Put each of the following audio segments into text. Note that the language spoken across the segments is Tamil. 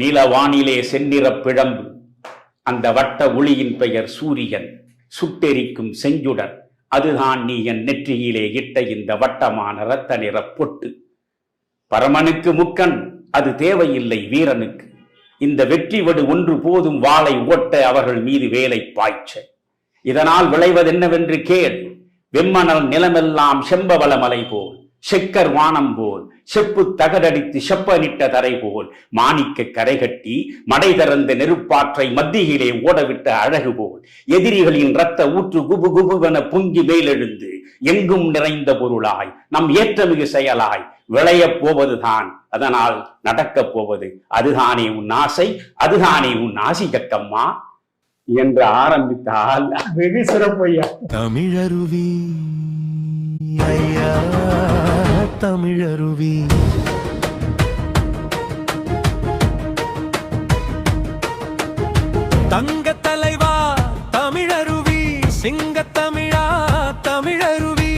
நீலவானிலே செந்நிற பிழம்பு, அந்த வட்ட ஒளியின் பெயர் சூரியன், சுட்டெரிக்கும் செஞ்சுடர், அதுதான் நீ என் நெற்றியிலே இட்ட இந்த வட்டமான இரத்த நிற பொட்டு. பரமனுக்கு முக்கன், அது தேவையில்லை வீரனுக்கு. இந்த வெற்றி வடு ஒன்று போதும் வாளை ஓட்ட, அவர்கள் மீது வேலை பாய்ச்ச. இதனால் விளைவதென்னவென்று கேள். வெம்மணல் நிலமெல்லாம் செம்பவள மலை போல், செக்கர் வானம் போல், செப்பு தகடடித்து செப்பனிட்ட தரை போல், மாணிக்க கரை கட்டி மடை திறந்த நெருப்பாற்றை மத்தியிலே ஓடவிட்ட அழகு போல், எதிரிகளின் இரத்த ஊற்று குபு குபுவென பொங்கி மேலெழுந்து எங்கும் நிறைந்த பொருளாய், நம் ஏற்றமிகு செயலாய் விளையப் போவதுதான், அதனால் நடக்கப் போவது அதுதானே உன் ஆசை, அதுதானே உன் ஆசி கக்கம்மா என்று ஆரம்பித்தால் வெகு சிறப்பையா. தமிழருவி ஐயா, தமிழருவி தங்க தலைவா தமிழருவி, சிங்க தமிழா தமிழருவி,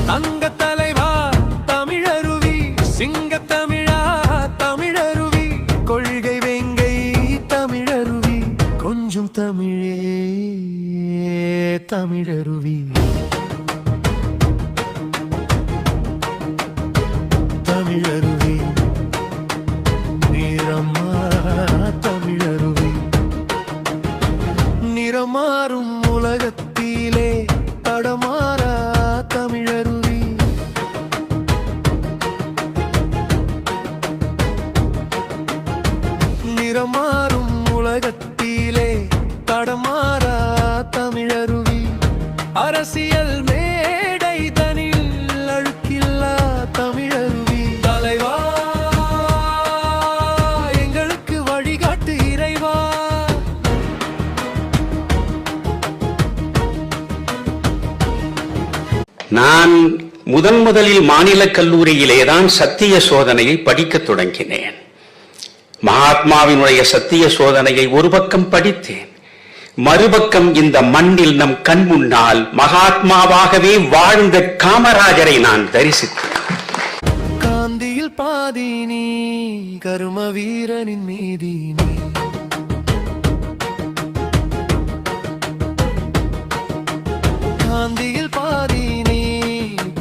தங்க தலைவா தமிழருவி, சிங்க தமிழா தமிழருவி, கொள்கை வெங்கை தமிழருவி, கொஞ்சம் தமிழே தமிழருவி, தமிழருவி நிறமா தமிழருவி, நிறமாறும் உலகத்திலே தடமாறா தமிழருவி, நிறமாறும் உலகத்திலே தடமாறா தமிழருவி, அரசியல் மேடை தனில் அழுக்கில்லா தமிழருவி, தலைவா எங்களுக்கு வழிகாட்டு இறைவா. நான் முதலில் மாநில கல்லூரியிலேதான் சத்திய சோதனையை படிக்க தொடங்கினேன். மகாத்மாவினுடைய சத்திய சோதனையை ஒரு பக்கம் படித்தேன், மறுபக்கம் இந்த மண்ணில் நம் கண் முன்னால் மகாத்மாவாகவே வாழ்ந்த காமராஜரை நான் தரிசித்தேன். காந்தியில் பாதி நீ, கரும வீரனின் மீதி நீ, காந்தியில் பாதி நீ,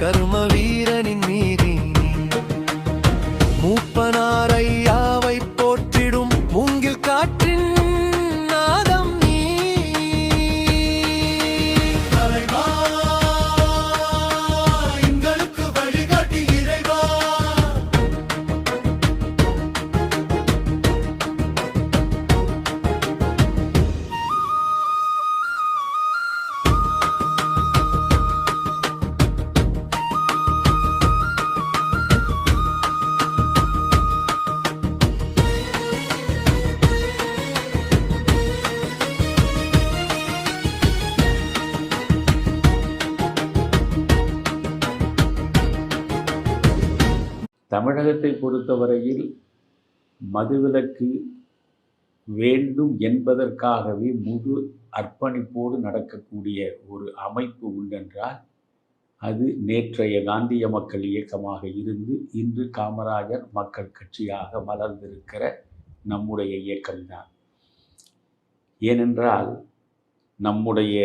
கரும வீரனின் மீதி நீ, மூப்பனார் ஐயாவை போற்றிடும் மூங்கில் காற்றின் நாதம் நீ, தலைவா எங்களுக்கு வழிகாட்டி இறைவா. தமிழகத்தை பொறுத்தவரையில் மதுவிலக்கு வேண்டும் என்பதற்காகவே முழு அர்ப்பணிப்போடு நடக்கக்கூடிய ஒரு அமைப்பு உண்டென்றால் அது நேற்றைய காந்திய மக்கள் இயக்கமாக இருந்து இன்று காமராஜர் மக்கள் கட்சியாக மலர்ந்திருக்கிற நம்முடைய இயக்கம்தான். ஏனென்றால் நம்முடைய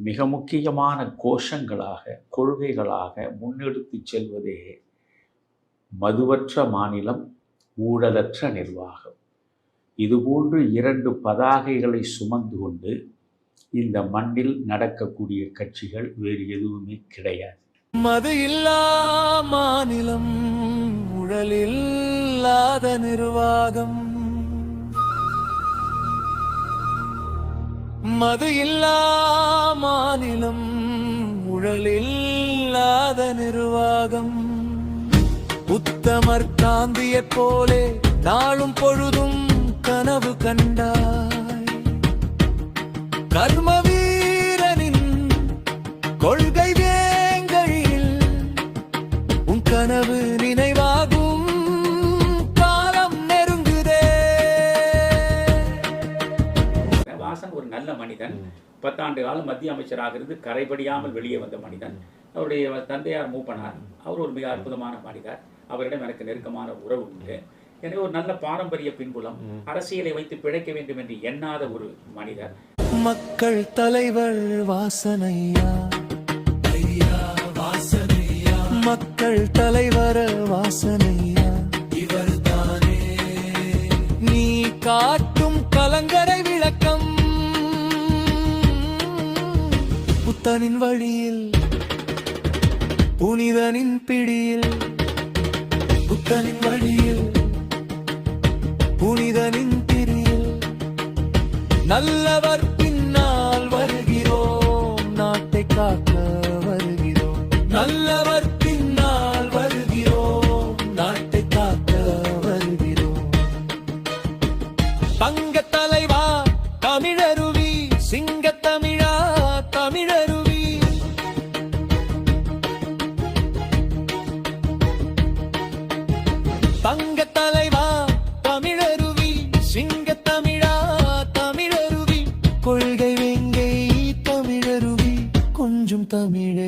மிக முக்கியமான கோஷங்களாக கொள்கைகளாக முன்னெடுத்து செல்வதே மதுவற்ற மாநிலம், ஊழலற்ற நிர்வாகம். இதுபோன்று 2 பதாகைகளை சுமந்து கொண்டு இந்த மண்ணில் நடக்கக்கூடிய கட்சிகள் வேறு எதுவுமே கிடையாது. மது இல்லா மாநிலம், ஊழலில்லாத நிர்வாகம், மது இல்லா மாநிலம், ஊழலில்லாத நிர்வாகம், உத்தமர் காந்தியைப் போலே நாளும் பொழுதும் கனவு கண்டாய், கர்ம வீரனின் கொள்கை வேங்கையில் உன் கனவு நினைவாகும் காலம் நெருங்குதே. வாசன் ஒரு நல்ல மனிதன், 10 ஆண்டு காலம் மத்திய அமைச்சராக இருந்து கரைபடியாமல் வெளியே வந்த மனிதன். அவருடைய தந்தையார் மூப்பனார், அவர் ஒரு மிக அற்புதமான மனிதர். அவரிடம் எனக்கு நெருக்கமான உறவு உண்டு. எனவே ஒரு நல்ல பாரம்பரிய பின்புலம், அரசியலை வைத்து பிழைக்க வேண்டும் என்று எண்ணாத ஒரு மனிதர். மக்கள் தலைவர் வாசனையா, மக்கள் தலைவர் வாசனையா, இவர்தானே நீ காட்டும் கலங்கரை விளக்கம். புத்தனின் வழியில், புனிதனின் பிடியில், புத்தனின் வழியில், புனிதனின் பிடியில், நல்லவர் பின்னால் வருகிறோம், நாட்டை காக்க வருகிறோம். நல்லவர் பின்னால் வருகிறோம், நாட்டை காக்க வருகிறோம். தங்க தலைவா தமிழருவி, சிங்க தமிழா தமிழருவி. தங்க தலைவா தமிழருவி, சிங்க தமிழா தமிழருவி. கொள்கை வெங்கை தமிழருவி, கொஞ்சம் தமிழ